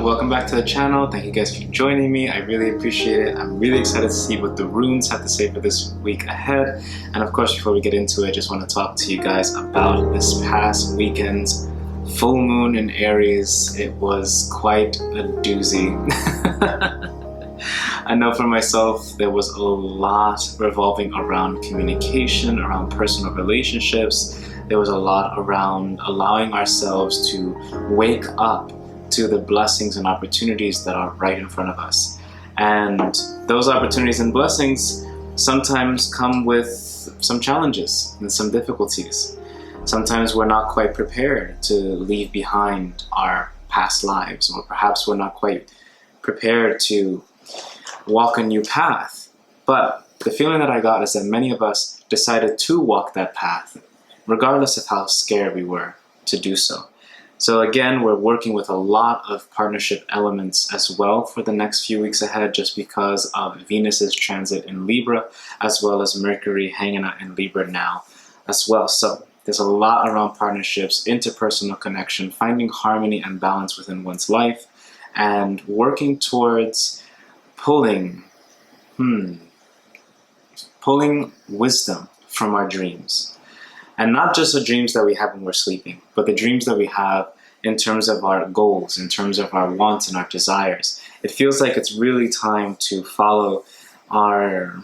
welcome back to the channel. Thank you guys for joining me. I really appreciate it. I'm really excited to see what the runes have to say for this week ahead. And of course, before we get into it, I just want to talk to you guys about this past weekend's full moon in Aries. It was quite a doozy. I know for myself, there was a lot revolving around communication, around personal relationships. There was a lot around allowing ourselves to wake up to the blessings and opportunities that are right in front of us. And those opportunities and blessings sometimes come with some challenges and some difficulties. Sometimes we're not quite prepared to leave behind our past lives, or perhaps we're not quite prepared to walk a new path. But the feeling that I got is that many of us decided to walk that path, regardless of how scared we were to do so. So again, we're working with a lot of partnership elements as well for the next few weeks ahead, just because of Venus's transit in Libra, as well as Mercury hanging out in Libra now as well. So there's a lot around partnerships, interpersonal connection, finding harmony and balance within one's life, and working towards pulling wisdom from our dreams. And not just the dreams that we have when we're sleeping, but the dreams that we have in terms of our goals, in terms of our wants and our desires. It feels like it's really time to follow our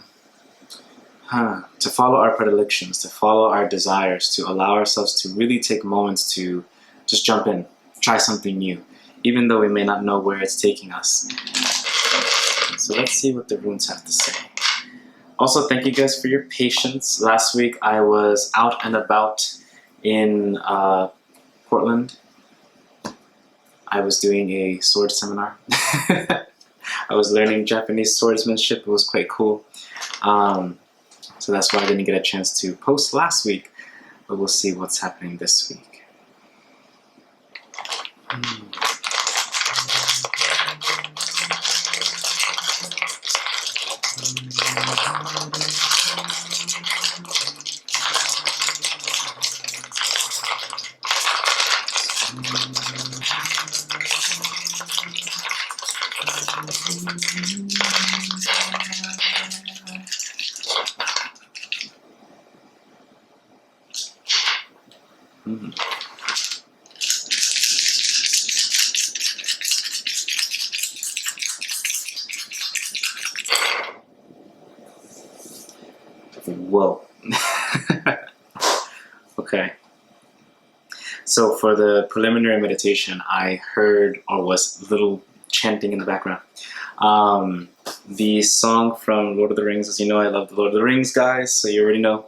predilections, to follow our desires, to allow ourselves to really take moments to just jump in, try something new, even though we may not know where it's taking us. So let's see what the runes have to say. Also, thank you guys for your patience. Last week I was out and about in Portland. I was doing a sword seminar. I was learning Japanese swordsmanship. It was quite cool. So that's why I didn't get a chance to post last week, but we'll see what's happening this week. Whoa. Okay. So for the preliminary meditation, I heard, or was a little chanting in the background, the song from Lord of the Rings. As you know, I love the Lord of the Rings, guys, so you already know.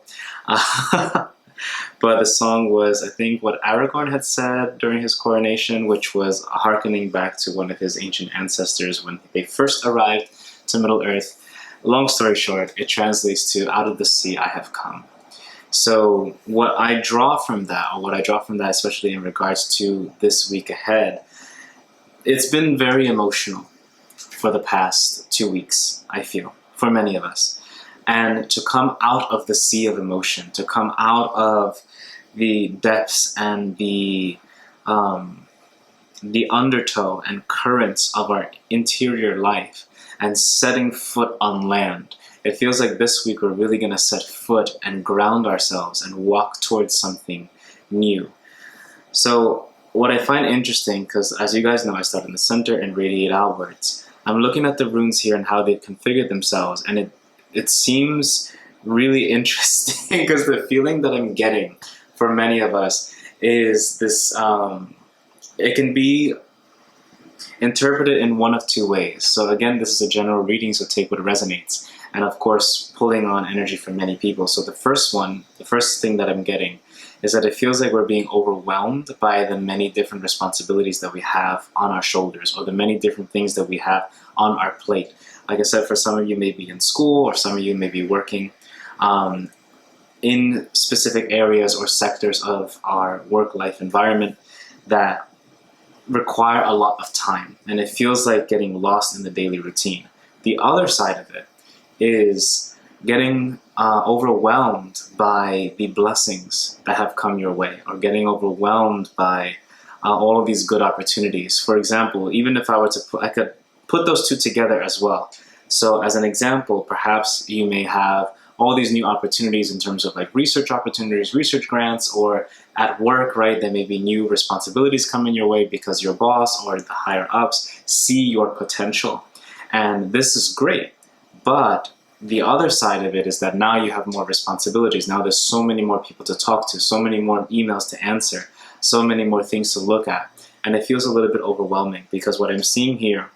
But the song was, I think, what Aragorn had said during his coronation, which was hearkening back to one of his ancient ancestors when they first arrived to Middle-earth. Long story short, it translates to, "Out of the sea I have come." So what I draw from that, especially in regards to this week ahead, it's been very emotional for the past 2 weeks, I feel, for many of us. And to come out of the sea of emotion, to come out of the depths and the undertow and currents of our interior life, and setting foot on land. It feels like this week we're really going to set foot and ground ourselves and walk towards something new. So what I find interesting, because as you guys know, I start in the center and radiate outwards. I'm looking at the runes here and how they've configured themselves, and it seems really interesting because the feeling that I'm getting for many of us is this, it can be interpreted in one of two ways. So again, this is a general reading, so take what resonates. And of course, pulling on energy from many people. So the first thing that I'm getting is that it feels like we're being overwhelmed by the many different responsibilities that we have on our shoulders, or the many different things that we have on our plate. Like I said, for some of you may be in school, or some of you may be working in specific areas or sectors of our work-life environment that require a lot of time, and it feels like getting lost in the daily routine. The other side of it is getting overwhelmed by the blessings that have come your way, or getting overwhelmed by all of these good opportunities. For example, even if I were to I could put those two together as well. So as an example, perhaps you may have all these new opportunities in terms of like research opportunities, research grants, or at work, right? There may be new responsibilities coming your way because your boss or the higher ups see your potential. And this is great. But the other side of it is that now you have more responsibilities. Now there's so many more people to talk to, so many more emails to answer, so many more things to look at. And it feels a little bit overwhelming because what I'm seeing here,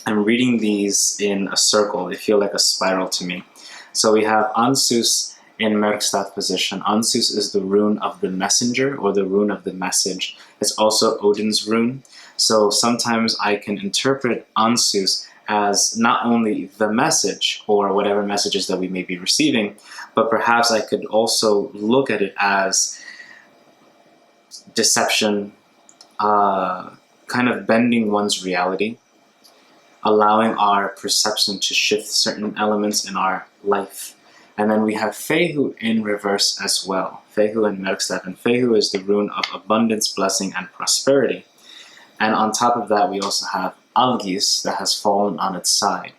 I'm reading these in a circle. They feel like a spiral to me. So we have Ansus in Merkstad position. Ansus is the rune of the messenger or the rune of the message. It's also Odin's rune. So sometimes I can interpret Ansus as not only the message or whatever messages that we may be receiving, but perhaps I could also look at it as deception, kind of bending one's reality, allowing our perception to shift certain elements in our life. And then we have Fehu in reverse as well. Fehu in Merkstad. And Fehu is the rune of abundance, blessing, and prosperity. And on top of that, we also have Algis that has fallen on its side.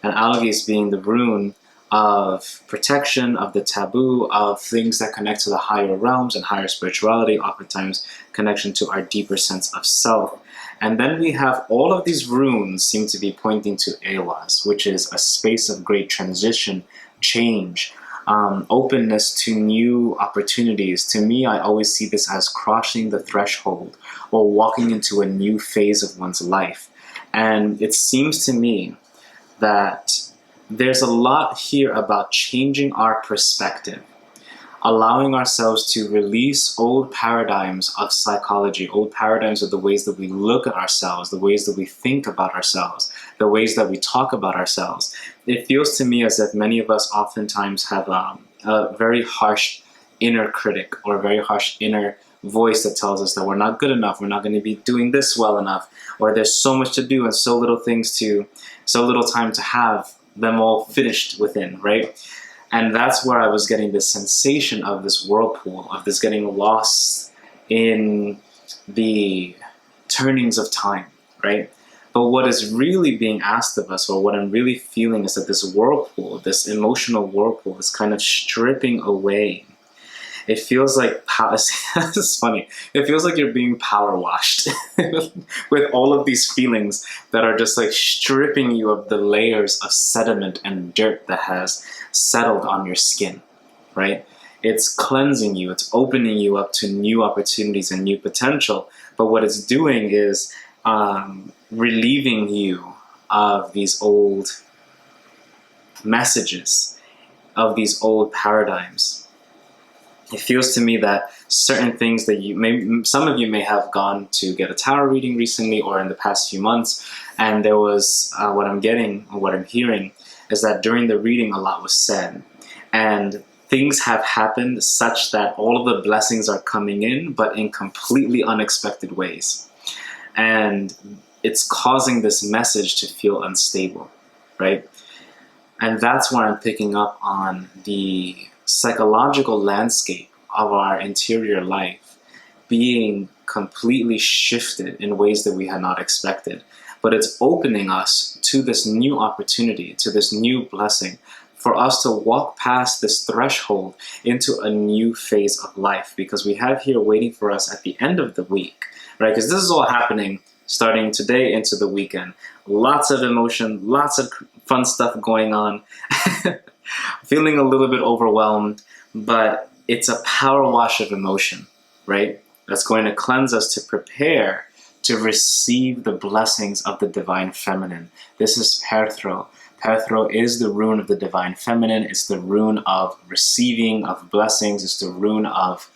And Algis being the rune of protection, of the taboo, of things that connect to the higher realms and higher spirituality, oftentimes connection to our deeper sense of self. And then we have all of these runes seem to be pointing to Ewas, which is a space of great transition, change, openness to new opportunities. To me, I always see this as crossing the threshold or walking into a new phase of one's life. And it seems to me that there's a lot here about changing our perspective, allowing ourselves to release old paradigms of psychology, old paradigms of the ways that we look at ourselves, the ways that we think about ourselves, the ways that we talk about ourselves. It feels to me as if many of us oftentimes have a very harsh inner critic or a very harsh inner voice that tells us that we're not good enough, we're not going to be doing this well enough, or there's so much to do and so little time to have them all finished within, right? And that's where I was getting this sensation of this whirlpool, of this getting lost in the turnings of time, right? But what is really being asked of us, or what I'm really feeling, is that this whirlpool, this emotional whirlpool, is kind of stripping away. It feels like, this is funny, it feels like you're being power washed with all of these feelings that are just like stripping you of the layers of sediment and dirt that has settled on your skin, right? It's cleansing you, it's opening you up to new opportunities and new potential. But what it's doing is relieving you of these old messages, of these old paradigms. It feels to me that certain things that some of you may have gone to get a tarot reading recently or in the past few months, and there was what I'm hearing is that during the reading a lot was said, and things have happened such that all of the blessings are coming in, but in completely unexpected ways. And it's causing this message to feel unstable, right? And that's where I'm picking up on the psychological landscape of our interior life being completely shifted in ways that we had not expected. But it's opening us to this new opportunity, to this new blessing, for us to walk past this threshold into a new phase of life, because we have here waiting for us at the end of the week, right? Because this is all happening starting today into the weekend. Lots of emotion, lots of fun stuff going on. Feeling a little bit overwhelmed, but it's a power wash of emotion, right? That's going to cleanse us to prepare to receive the blessings of the divine feminine. This is Perthro. Perthro is the rune of the divine feminine. It's the rune of receiving, of blessings. It's the rune of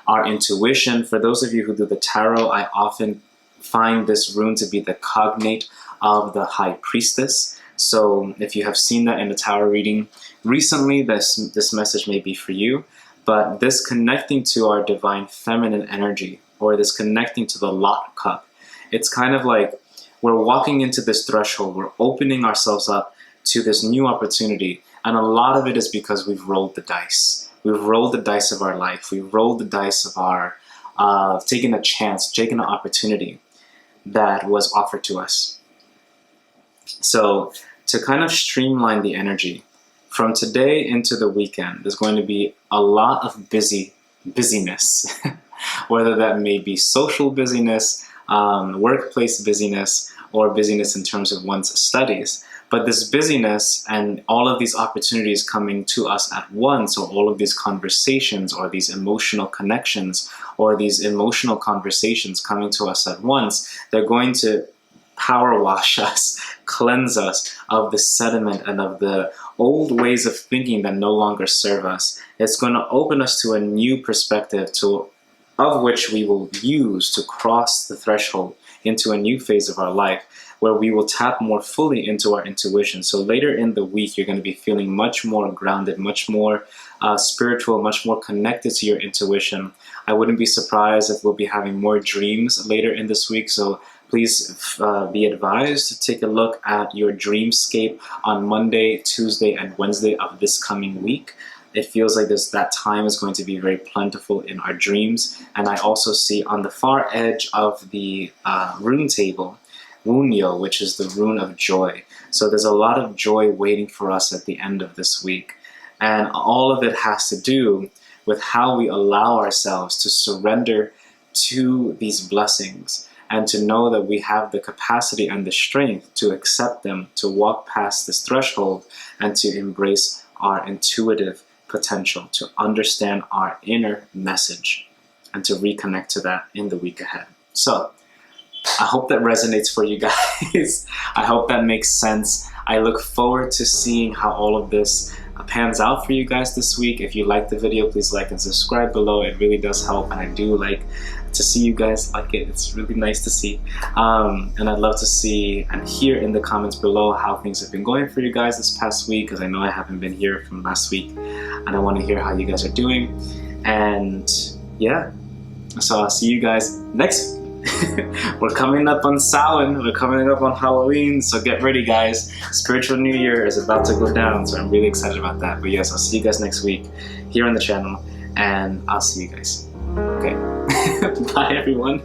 our intuition. For those of you who do the tarot, I often find this rune to be the cognate of the high priestess. So if you have seen that in a tarot reading recently, this message may be for you. But this connecting to our divine feminine energy, or this connecting to the lot cup, it's kind of like we're walking into this threshold, we're opening ourselves up to this new opportunity. And a lot of it is because we've rolled the dice. We've rolled the dice of our life. We've rolled the dice of our taking a chance, taking an opportunity that was offered to us. So to kind of streamline the energy, from today into the weekend, there's going to be a lot of busyness, whether that may be social busyness, workplace busyness, or busyness in terms of one's studies. But this busyness and all of these opportunities coming to us at once, or all of these conversations or these emotional connections or these emotional conversations coming to us at once, they're going to power wash us, cleanse us of the sediment and of the old ways of thinking that no longer serve us. It's going to open us to a new perspective of which we will use to cross the threshold into a new phase of our life, where we will tap more fully into our intuition. So later in the week, you're going to be feeling much more grounded, much more spiritual, much more connected to your intuition. I wouldn't be surprised if we'll be having more dreams later in this week. So please be advised to take a look at your dreamscape on Monday, Tuesday, and Wednesday of this coming week. It feels like that time is going to be very plentiful in our dreams. And I also see on the far edge of the rune table, Wunyo, which is the rune of joy. So there's a lot of joy waiting for us at the end of this week. And all of it has to do with how we allow ourselves to surrender to these blessings, and to know that we have the capacity and the strength to accept them, to walk past this threshold, and to embrace our intuitive potential, to understand our inner message, and to reconnect to that in the week ahead. So I hope that resonates for you guys. I hope that makes sense. I look forward to seeing how all of this pans out for you guys this week. If you like the video, please like and subscribe below. It really does help, and I do like to see you guys like it. It's really nice to see. And I'd love to see and hear in the comments below how things have been going for you guys this past week, because I know I haven't been here from last week, and I want to hear how you guys are doing. And yeah, so I'll see you guys next week. We're coming up on Samhain, we're coming up on Halloween, so get ready guys. Spiritual New Year is about to go down, so I'm really excited about that. But yes, I'll see you guys next week here on the channel, and I'll see you guys. Okay. Bye everyone.